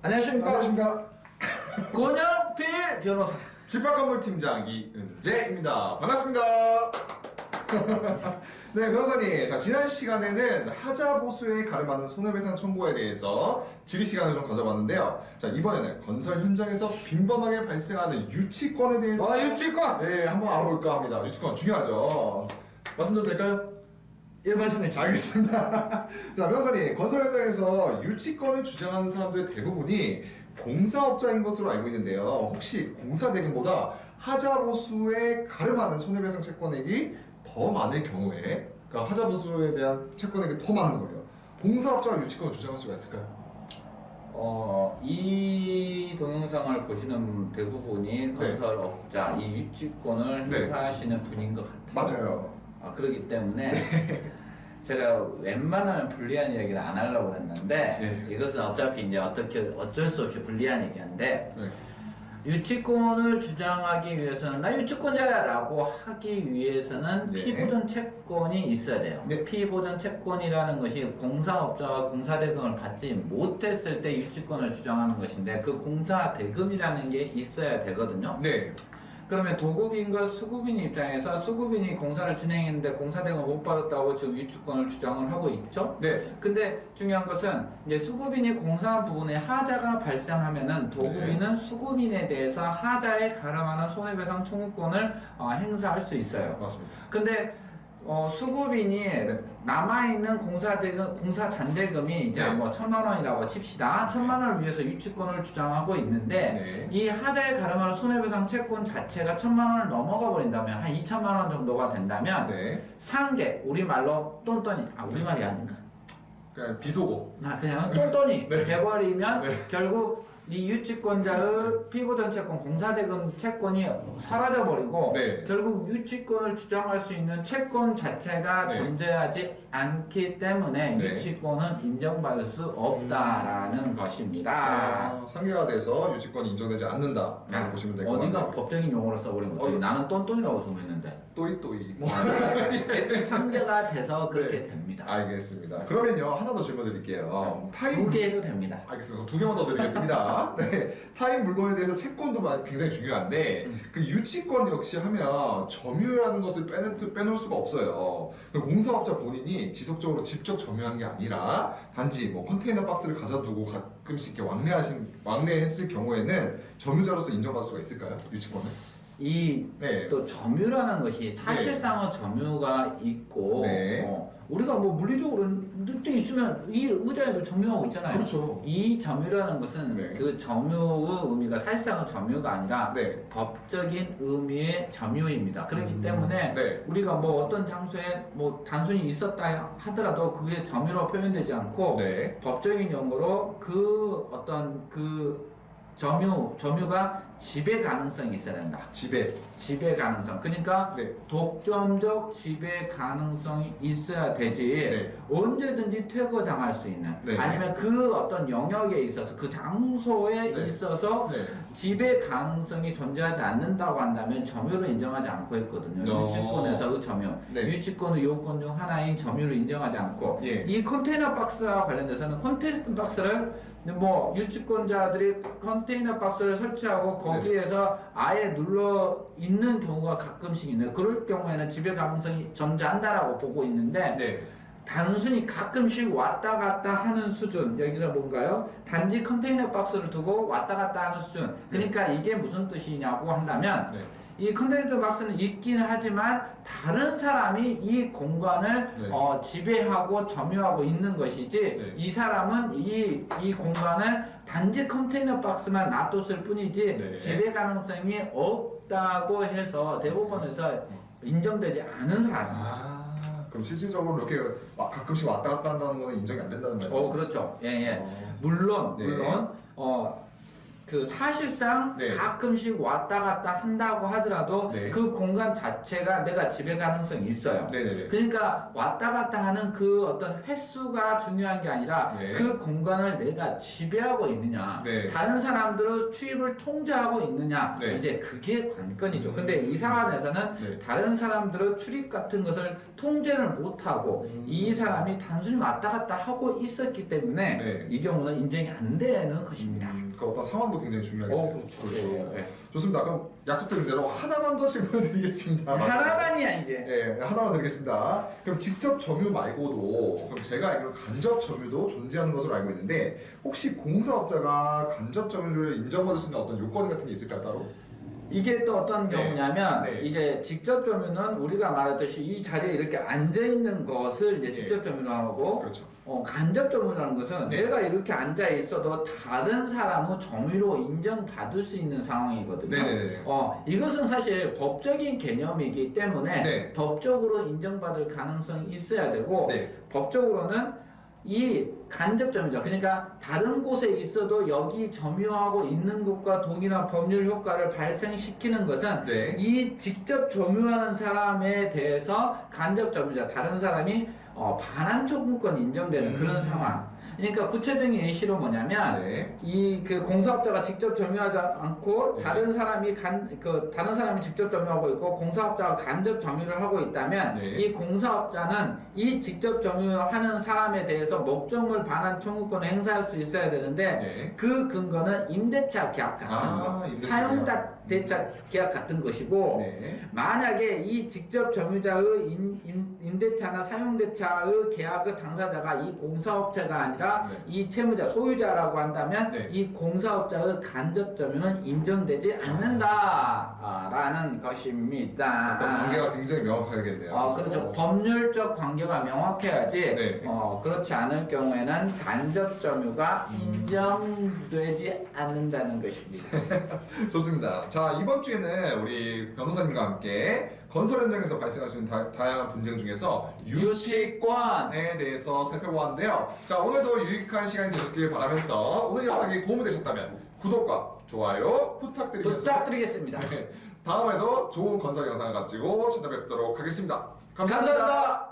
안녕하십니까. 안녕하십니까. 권영필 변호사. 집합건물팀장 이은재입니다. 반갑습니다. 네, 변호사님. 자, 지난 시간에는 하자보수에 가름하는 손해배상 청구에 대해서 질의 시간을 좀 가져봤는데요. 자, 이번에는 건설 현장에서 빈번하게 발생하는 유치권에 대해서 유치권! 네, 한번 알아볼까 합니다. 유치권 중요하죠. 말씀드려도 될까요? 예, 말씀해 주세요. 알겠습니다. 자, 변호사님, 건설 현장에서 유치권을 주장하는 사람들의 대부분이 공사업자인 것으로 알고 있는데요. 혹시 공사대금보다 하자보수에 가름하는 손해배상 채권액이 더 많을 경우에, 그러니까 하자보수에 대한 채권액이 더 많은 거예요. 공사업자가 유치권을 주장할 수가 있을까요? 이 동영상을 보시는 대부분이 건설업자, 이 유치권을 행사하시는 분인 것 같아요. 맞아요. 그렇기 때문에 제가 웬만하면 불리한 이야기를 안 하려고 했는데 이것은 어차피 이제 어쩔 수 없이 불리한 얘기인데 유치권을 주장하기 위해서는 나 유치권자야 라고 하기 위해서는 피보전 채권이 있어야 돼요. 피보전 채권이라는 것이 공사업자가 공사대금을 받지 못했을 때 유치권을 주장하는 것인데 그 공사대금이라는 게 있어야 되거든요. 그러면 도급인과 수급인 입장에서 수급인이 공사를 진행했는데 공사대금을 못 받았다고 지금 유치권을 주장을 하고 있죠. 근데 중요한 것은 이제 수급인이 공사한 부분에 하자가 발생하면은 도급인은 수급인에 대해서 하자에 가름하는 손해배상 청구권을 행사할 수 있어요. 맞습니다. 근데 수급인이 남아있는 공사 잔대금이 이제 뭐 1,000만 원이라고 칩시다. 1,000만 원을 위해서 유치권을 주장하고 있는데 이 하자에 가름하는 손해배상 채권 자체가 1,000만 원을 넘어가 버린다면 한 2,000만 원 정도가 된다면 상계, 우리말로 똔똔이, 우리말이 아닌가? 그냥 비속어. 그냥 똔똔이 돼버리면 결국 이 유치권자의 피보전 채권, 공사대금 채권이 사라져버리고 결국 유치권을 주장할 수 있는 채권 자체가 존재하지 않기 때문에 유치권은 인정받을 수 없다라는 것입니다. 상계가 돼서 유치권이 인정되지 않는다 라고 보시면 될 것 같아요. 어디가 법적인 용어로 써버리면 어떡해. 나는 똔똔이라고 소문했는데 또이 뭐. 하여튼 상계가 돼서 그렇게 됩니다. 알겠습니다. 그러면요, 하나 더 질문 드릴게요. 두 개 해도 됩니다. 알겠습니다. 두 개만 더 드리겠습니다. 타인 물건에 대해서 채권도 굉장히 중요한데 그 유치권 역시 하면 점유라는 것을 빼놓을 수가 없어요. 공사업자 본인이 지속적으로 직접 점유한 게 아니라 단지 뭐 컨테이너 박스를 가져두고 가끔씩 이렇게 왕래했을 경우에는 점유자로서 인정받을 수가 있을까요? 유치권을? 또 점유라는 것이 사실상의 점유가 있고 우리가 뭐 물리적으로 또 있으면 이 의자에도 점유하고 있잖아요. 이 점유라는 것은 그 점유의 의미가 사실상의 점유가 아니라 법적인 의미의 점유입니다. 그렇기 때문에 우리가 뭐 어떤 장소에 뭐 단순히 있었다 하더라도 그게 점유로 표현되지 않고 법적인 용어로 그 어떤 그 점유가 지배 가능성이 있어야 된다. 지배 가능성. 그러니까 독점적 지배 가능성이 있어야 되지 언제든지 퇴거당할 수 있는 아니면 그 어떤 영역에 있어서 그 장소에 있어서 지배 가능성이 존재하지 않는다고 한다면 점유를 인정하지 않고 있거든요. 유치권에서의 점유. 유치권의 요건 중 하나인 점유를 인정하지 않고 이 컨테이너 박스와 관련돼서는 컨테이너 박스를 뭐 유치권자들이 컨테이너 박스를 설치하고 거기에서 아예 눌러 있는 경우가 가끔씩 있는 그럴 경우에는 지배 가능성이 존재한다라고 보고 있는데 단순히 가끔씩 왔다 갔다 하는 수준 여기서 뭔가요? 단지 컨테이너 박스를 두고 왔다 갔다 하는 수준 그러니까 이게 무슨 뜻이냐고 한다면 이 컨테이너 박스는 있긴 하지만 다른 사람이 이 공간을 지배하고 점유하고 있는 것이지 이 사람은 이 공간을 단지 컨테이너 박스만 놔뒀을 뿐이지 지배 가능성이 없다고 해서 대법원에서 인정되지 않은 사람입니다. 그럼 실질적으로 이렇게 가끔씩 왔다 갔다 한다는 건 인정이 안 된다는 말씀이시죠? 그렇죠. 물론 그 사실상 네. 가끔씩 왔다 갔다 한다고 하더라도 네. 그 공간 자체가 내가 지배 가능성이 있어요. 네네네. 그러니까 왔다 갔다 하는 그 어떤 횟수가 중요한 게 아니라 네. 그 공간을 내가 지배하고 있느냐, 네. 다른 사람들의 출입을 통제하고 있느냐, 네. 이제 그게 관건이죠. 근데 이 사안에서는 네. 다른 사람들의 출입 같은 것을 통제를 못하고 이 사람이 단순히 왔다 갔다 하고 있었기 때문에 네. 이 경우는 인정이 안 되는 것입니다. 그 어떤 상황도 굉장히 중요하겠네요. 그렇죠. 그렇죠. 네. 좋습니다. 그럼 약속드린 대로 하나만 더 질문드리겠습니다. 하나만이야 이제. 네, 하나만 드리겠습니다. 그럼 직접 점유 말고도 그럼 제가 알기로 간접 점유도 존재하는 것으로 알고 있는데 혹시 공사업자가 간접 점유를 인정받을 수 있는 어떤 요건 같은 게 있을까요, 따로? 이게 또 어떤 네. 경우냐면 네. 이제 직접 점유는 우리가 말했듯이 이 자리에 이렇게 앉아 있는 것을 이제 직접 점유로 하고 그렇죠. 간접 점유라는 것은 네. 내가 이렇게 앉아 있어도 다른 사람의 점유로 인정받을 수 있는 상황이거든요. 네네네. 이것은 사실 법적인 개념이기 때문에 네. 법적으로 인정받을 가능성이 있어야 되고 네. 법적으로는 이 간접 점유자, 그러니까 다른 곳에 있어도 여기 점유하고 있는 것과 동일한 법률 효과를 발생시키는 것은 네. 이 직접 점유하는 사람에 대해서 간접 점유자, 다른 사람이 반환 청구권 인정되는 그런 상황. 그러니까 구체적인 예시로 뭐냐면 네. 이 그 공사업자가 직접 점유하지 않고 네. 다른 사람이 다른 사람이 직접 점유하고 있고 공사업자가 간접 점유를 하고 있다면 네. 이 공사업자는 이 직접 점유하는 사람에 대해서 목적물 반환 청구권을 행사할 수 있어야 되는데 네. 그 근거는 임대차 계약 같은 거, 임대차 사용대차 계약 같은 것이고 네. 만약에 이 직접 점유자의 임대차나 사용대차의 계약의 당사자가 이 공사업체가 아니라 네. 이 채무자, 소유자라고 한다면 네. 이 공사업자의 간접 점유는 인정되지 않는다라는 것입니다. 어떤 관계가 굉장히 명확하겠네요. 그렇죠. 법률적 관계가 명확해야지 네. 그렇지 않을 경우에는 간접 점유가 인정되지 않는다는 것입니다. 좋습니다. 자, 이번 주에는 우리 변호사님과 함께 건설 현장에서 발생할 수 있는 다양한 분쟁 중에서 유치권에 대해서 살펴보았는데요. 자, 오늘도 유익한 시간이 되셨길 바라면서 오늘 영상이 도움이 되셨다면 구독과 좋아요 부탁드리겠습니다. 네, 다음에도 좋은 건설 영상을 가지고 찾아뵙도록 하겠습니다. 감사합니다. 감사합니다.